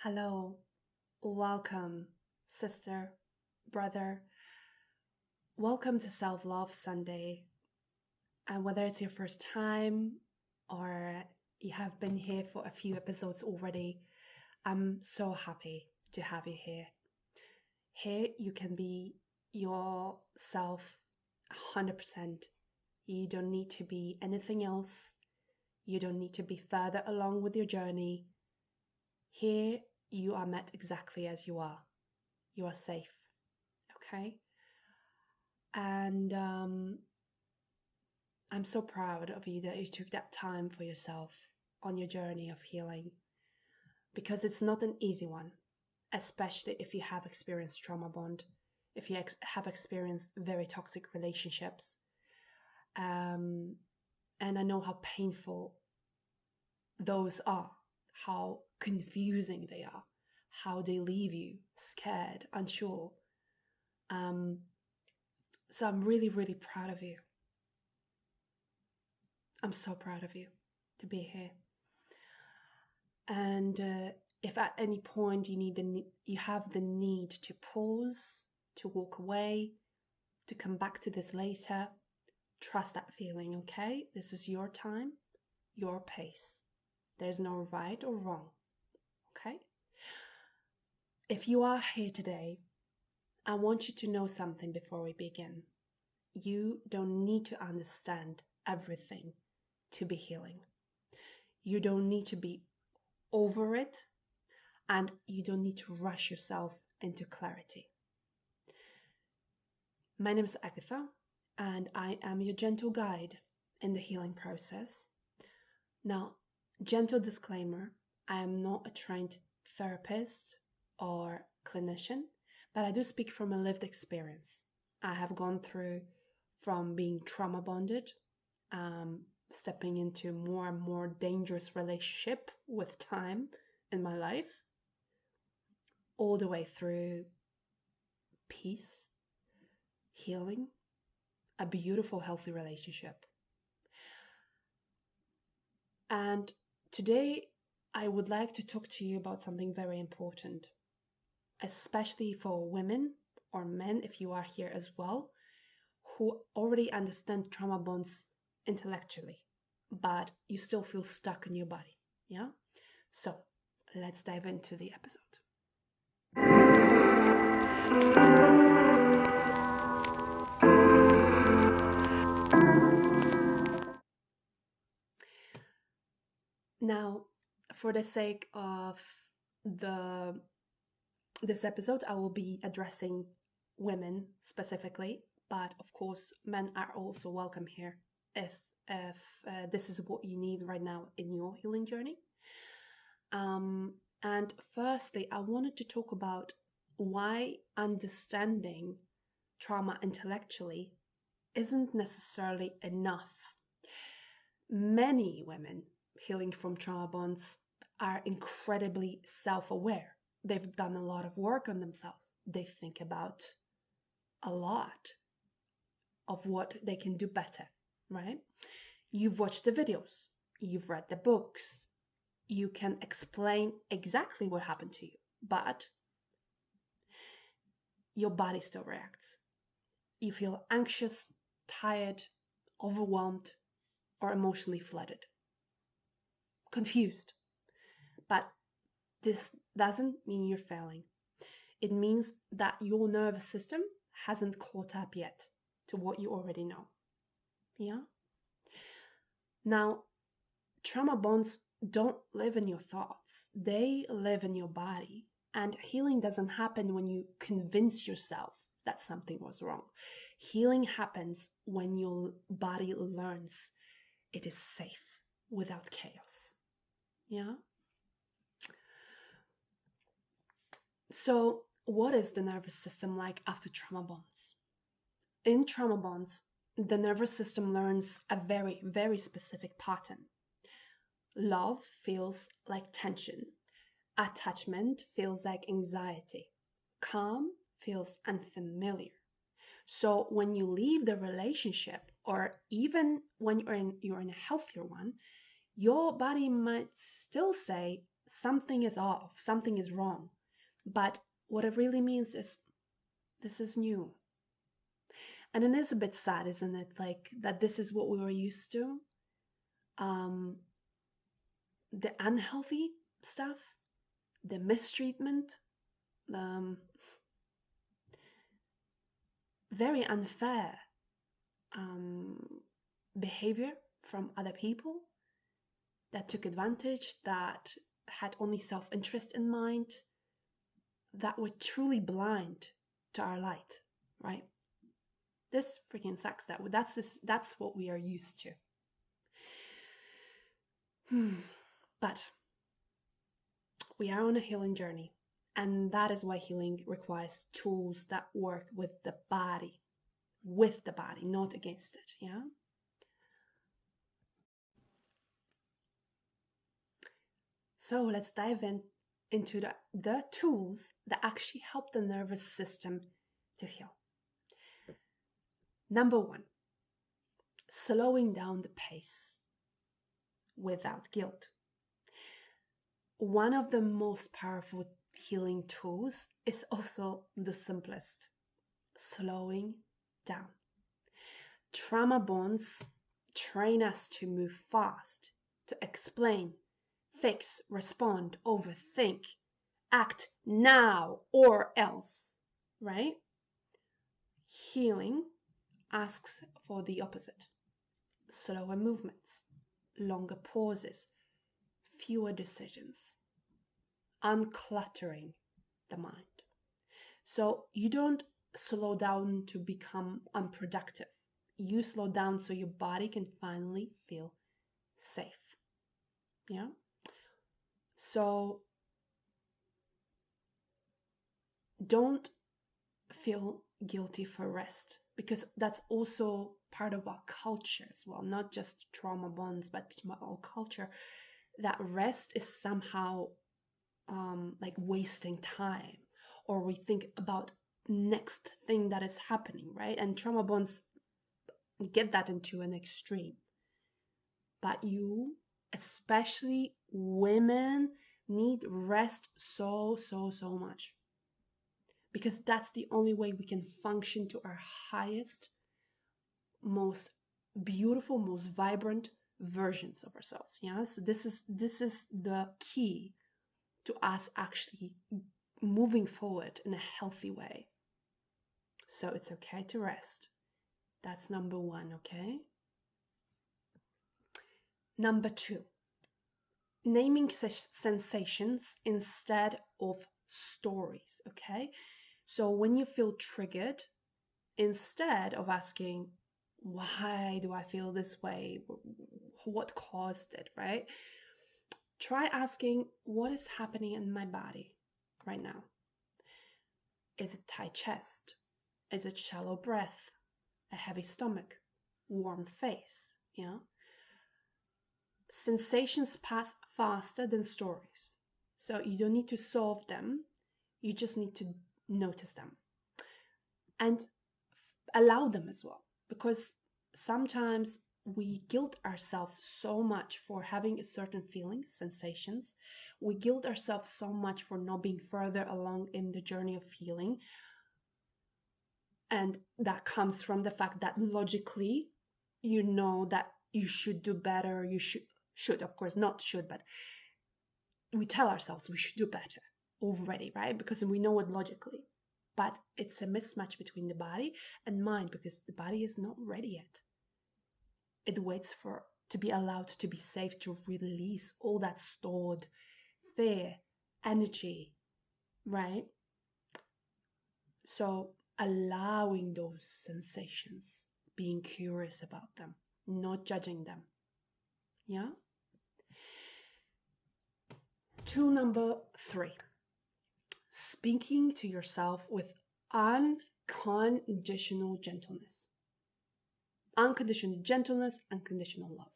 Hello, welcome, sister, brother. Welcome to Self Love Sunday. And whether it's your first time or you have been here for a few episodes already, I'm so happy to have you here. Here, you can be yourself 100%. You don't need to be anything else. You don't need to be further along with your journey. Here, you are met exactly as you are. You are safe, okay? And I'm so proud of you that you took that time for yourself on your journey of healing because it's not an easy one, especially if you have experienced trauma bond, if you have experienced very toxic relationships. Um, and I know how painful those are, how confusing they are, how they leave you scared, unsure. Um, so I'm really, really proud of you. I'm so proud of you to be here. And if at any point you have the need to pause, to walk away, to come back to this later, trust that feeling, okay? This is your time, your pace. There's no right or wrong, okay? If you are here today, I want you to know something before we begin. You don't need to understand everything to be healing. You don't need to be over it, and you don't need to rush yourself into clarity. My name is Agatha, and I am your gentle guide in the healing process. Now, gentle disclaimer, I am not a trained therapist or clinician, but I do speak from a lived experience. I have gone through from being trauma bonded, stepping into more and more dangerous relationship with time in my life, all the way through peace, healing, a beautiful, healthy relationship. And today, I would like to talk to you about something very important, especially for women or men, if you are here as well, who already understand trauma bonds intellectually, but you still feel stuck in your body. Yeah? So let's dive into the episode. Now, for the sake of this episode, I will be addressing women specifically, but of course, men are also welcome here if this is what you need right now in your healing journey. And firstly, I wanted to talk about why understanding trauma intellectually isn't necessarily enough. Many women healing from trauma bonds are incredibly self-aware. They've done a lot of work on themselves. They think about a lot of what they can do better, right? You've watched the videos, you've read the books, you can explain exactly what happened to you, but your body still reacts. You feel anxious, tired, overwhelmed, or emotionally flooded, confused. But this doesn't mean you're failing. It means that your nervous system hasn't caught up yet to what you already know. Yeah? Now, trauma bonds don't live in your thoughts, they live in your body. And healing doesn't happen when you convince yourself that something was wrong. Healing happens when your body learns it is safe without chaos. Yeah? So, what is the nervous system like after trauma bonds? In trauma bonds, the nervous system learns a very, very specific pattern. Love feels like tension. Attachment feels like anxiety. Calm feels unfamiliar. So when you leave the relationship, or even when you're in a healthier one, your body might still say, something is off, something is wrong. But what it really means is this is new. And it is a bit sad, isn't it? Like that this is what we were used to. The unhealthy stuff, the mistreatment, um, very unfair um, behavior from other people that took advantage, that had only self-interest in mind, that were truly blind to our light, right? This freaking sucks. That's what we are used to. But we are on a healing journey, and that is why healing requires tools that work with the body, not against it. Yeah. So let's dive into the tools that actually help the nervous system to heal. Number one, slowing down the pace without guilt. One of the most powerful healing tools is also the simplest, slowing down. Trauma bonds train us to move fast, to explain, fix, respond, overthink, act now or else, right? Healing asks for the opposite. Slower movements, longer pauses, fewer decisions, uncluttering the mind. So you don't slow down to become unproductive. You slow down so your body can finally feel safe. Yeah? So don't feel guilty for rest, because that's also part of our culture as well, not just trauma bonds, but our culture, that rest is somehow like wasting time, or we think about next thing that is happening, right? And trauma bonds get that into an extreme. But you, especially women, need rest so much, because that's the only way we can function to our highest, most beautiful, most vibrant versions of ourselves. Yeah, so this is the key to us actually moving forward in a healthy way. So it's okay to rest. That's number one. Okay. Number two, naming sensations instead of stories. Okay, so when you feel triggered, instead of asking, why do I feel this way? What caused it, right? Try asking, what is happening in my body right now? Is it tight chest? Is it shallow breath? A heavy stomach? Warm face? Yeah. Sensations pass faster than stories. So you don't need to solve them. You just need to notice them. And allow them as well, because sometimes we guilt ourselves so much for having a certain feelings, sensations. We guilt ourselves so much for not being further along in the journey of healing. And that comes from the fact that logically, you know that you should do better. You should, of course, not should, but we tell ourselves we should do better already, right? Because we know it logically. But it's a mismatch between the body and mind, because the body is not ready yet. It waits to be allowed to be safe, to release all that stored fear, energy, right? So allowing those sensations, being curious about them, not judging them. Yeah? Tool number 3, speaking to yourself with unconditional gentleness. Unconditional gentleness, unconditional love.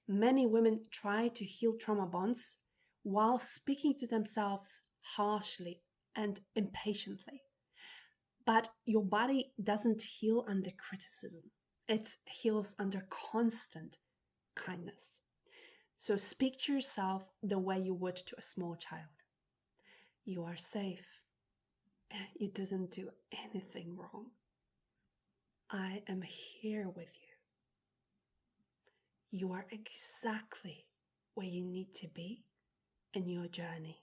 Many women try to heal trauma bonds while speaking to themselves harshly and impatiently. But your body doesn't heal under criticism. It heals under constant kindness. So speak to yourself the way you would to a small child. You are safe. You didn't do anything wrong. I am here with you. You are exactly where you need to be in your journey.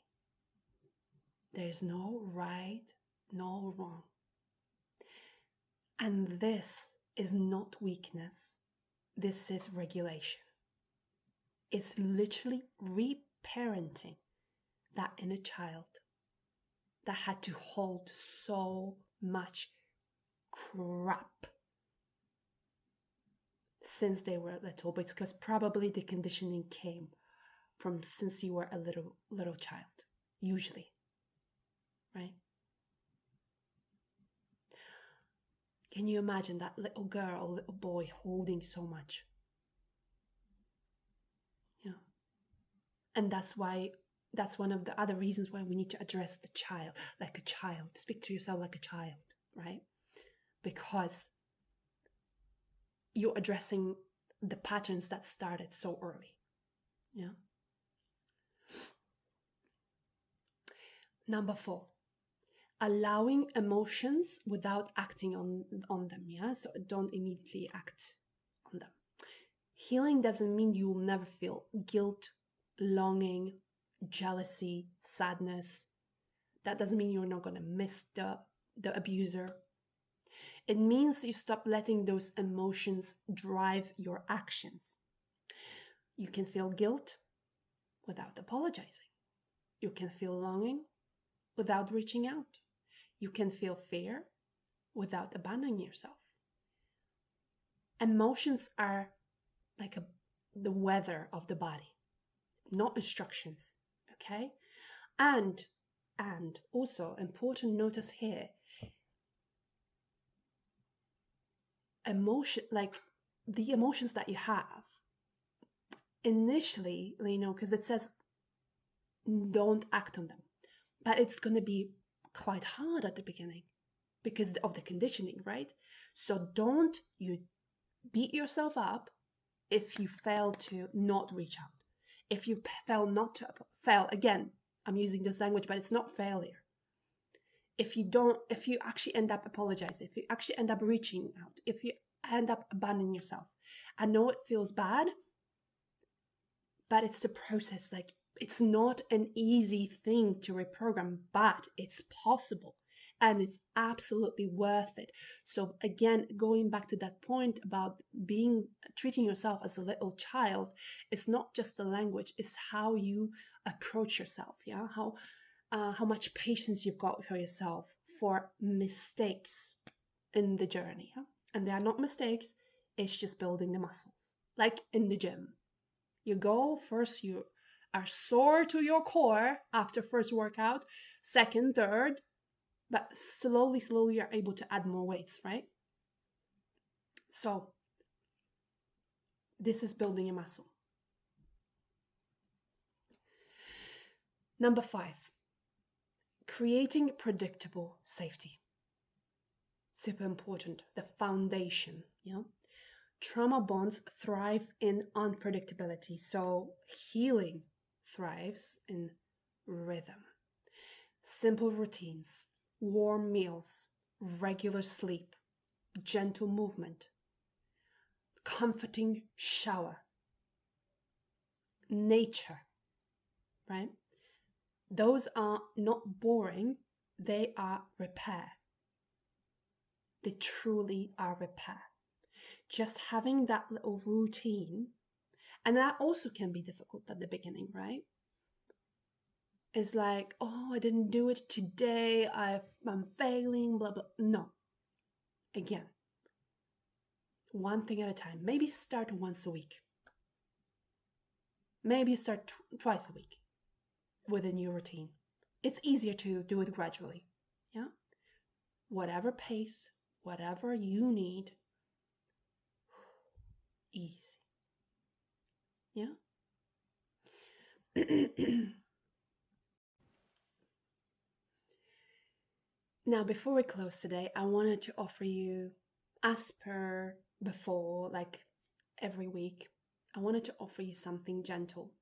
There's no right, no wrong. And this is not weakness. This is regulation. It's literally reparenting that inner child that had to hold so much crap since they were little, because probably the conditioning came from since you were a little child, usually, right? Can you imagine that little girl or little boy holding so much? Yeah. And that's one of the other reasons why we need to address the child like a child. Speak to yourself like a child, right? Because you're addressing the patterns that started so early. Yeah. Number 4, allowing emotions without acting on them. Yeah. So don't immediately act on them. Healing doesn't mean you will never feel guilt, longing, jealousy, sadness. That doesn't mean you're not going to miss the abuser. It means you stop letting those emotions drive your actions. You can feel guilt without apologizing. You can feel longing without reaching out. You can feel fear without abandoning yourself. Emotions are like the weather of the body, not instructions, okay? And also important notice here, emotion, like the emotions that you have initially, because it says don't act on them, but it's going to be quite hard at the beginning because of the conditioning, right? So don't you beat yourself up if you fail to not reach out. If you fail again, I'm using this language, but it's not failure. If you actually end up apologizing, if you actually end up reaching out, if you end up abandoning yourself, I know it feels bad, but it's the process. Like, it's not an easy thing to reprogram, but it's possible and it's absolutely worth it. So again, going back to that point about treating yourself as a little child, it's not just the language, it's how you approach yourself. Yeah, how much patience you've got for yourself for mistakes in the journey. Yeah? And they are not mistakes, it's just building the muscles, like in the gym. You go first, you are sore to your core after first workout, second, third, but slowly you're able to add more weights, right? So this is building a muscle. Number 5, creating predictable safety. Super important, the foundation, Trauma bonds thrive in unpredictability, so healing thrives in rhythm. Simple routines, warm meals, regular sleep, gentle movement, comforting shower, nature, right? Those are not boring, they are repair. They truly are repair. Just having that little routine, and that also can be difficult at the beginning, right? It's like, oh, I didn't do it today, I'm failing, blah, blah. No. Again, one thing at a time. Maybe start once a week. Maybe start twice a week with a new routine. It's easier to do it gradually. Yeah? Whatever pace, whatever you need, easy. Yeah? Now, before we close today, I wanted to offer you, as per before, like every week, I wanted to offer you something gentle.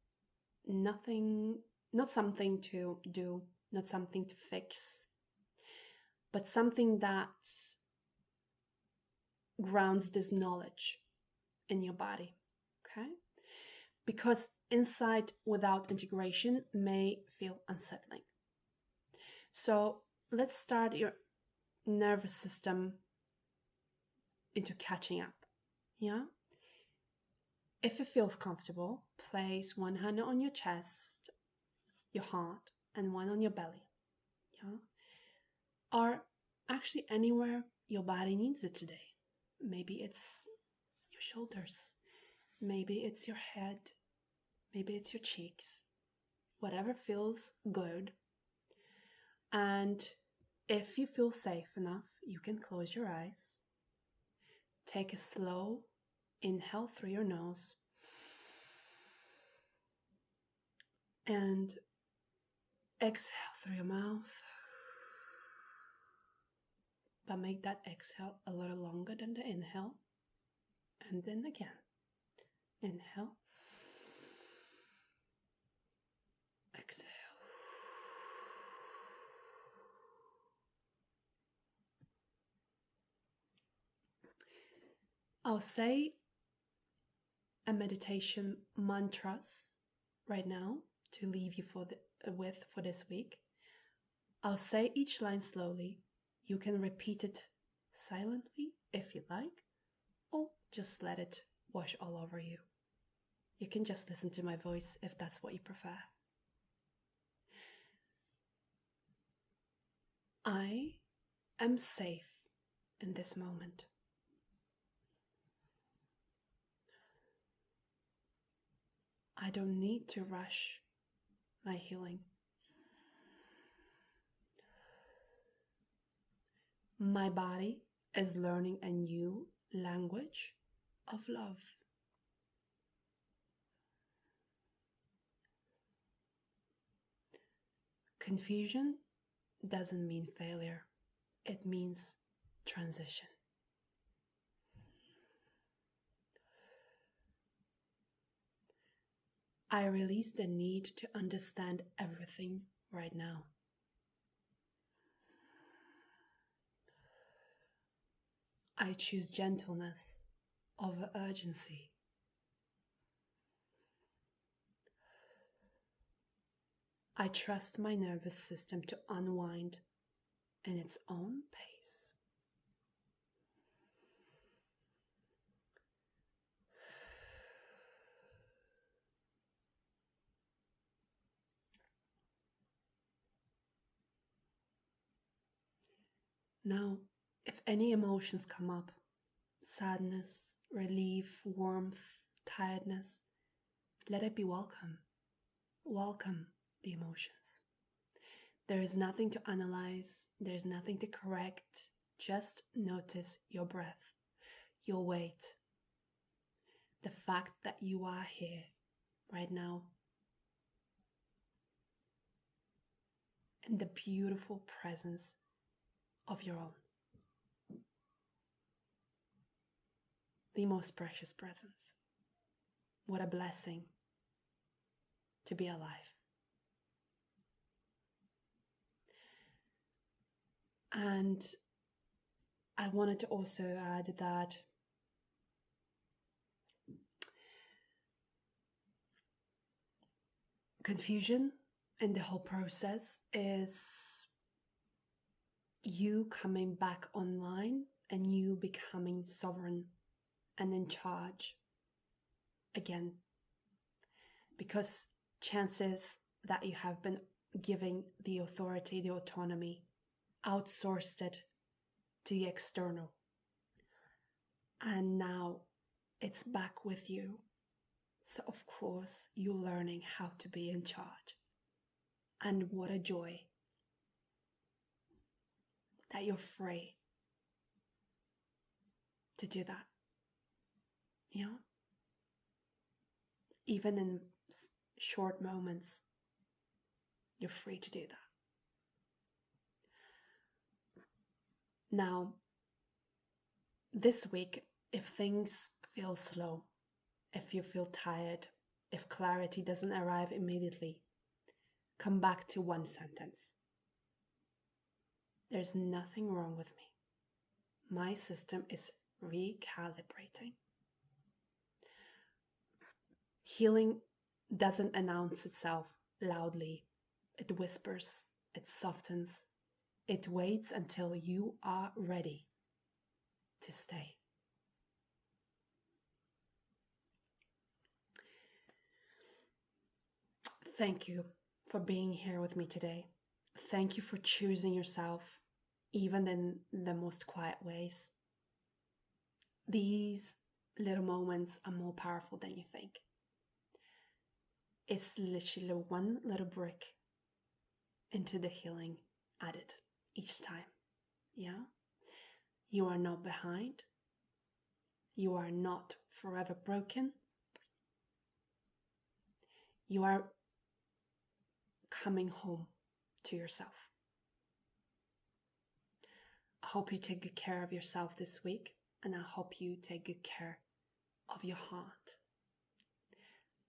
Nothing, not something to do, not something to fix, but something that grounds this knowledge in your body. Okay? Because insight without integration may feel unsettling. So let's start your nervous system into catching up. Yeah? If it feels comfortable, place one hand on your chest, your heart, and one on your belly. Yeah? Or actually anywhere your body needs it today. Maybe it's your shoulders, maybe it's your head, maybe it's your cheeks, whatever feels good. And if you feel safe enough, you can close your eyes. Take a slow inhale through your nose and exhale through your mouth. But make that exhale a little longer than the inhale. And then again. Inhale. Exhale. I'll say a meditation mantras right now to leave you with for this week. I'll say each line slowly. You can repeat it silently if you like, or just let it wash all over you. You can just listen to my voice if that's what you prefer. I am safe in this moment. I don't need to rush my healing. My body is learning a new language of love. Confusion doesn't mean failure. It means transition. I release the need to understand everything right now. I choose gentleness over urgency. I trust my nervous system to unwind in its own pace. Now, if any emotions come up, sadness, relief, warmth, tiredness, let it be welcome. Welcome the emotions. There is nothing to analyze, there's nothing to correct. Just notice your breath, your weight, the fact that you are here right now, and the beautiful presence of your own. The most precious presence. What a blessing to be alive. And I wanted to also add that confusion in the whole process is you coming back online and you becoming sovereign and in charge again. Because chances that you have been giving the authority, the autonomy, outsourced it to the external. And now it's back with you. So of course you're learning how to be in charge. And what a joy that you're free to do that. You know? Even in short moments, you're free to do that. Now, this week, if things feel slow, if you feel tired, if clarity doesn't arrive immediately, come back to one sentence. There's nothing wrong with me. My system is recalibrating. Healing doesn't announce itself loudly. It whispers, it softens, it waits until you are ready to stay. Thank you for being here with me today. Thank you for choosing yourself, even in the most quiet ways. These little moments are more powerful than you think. It's literally one little brick into the healing added each time. Yeah? You are not behind. You are not forever broken. You are coming home to yourself. I hope you take good care of yourself this week, and I hope you take good care of your heart.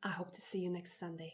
I hope to see you next Sunday.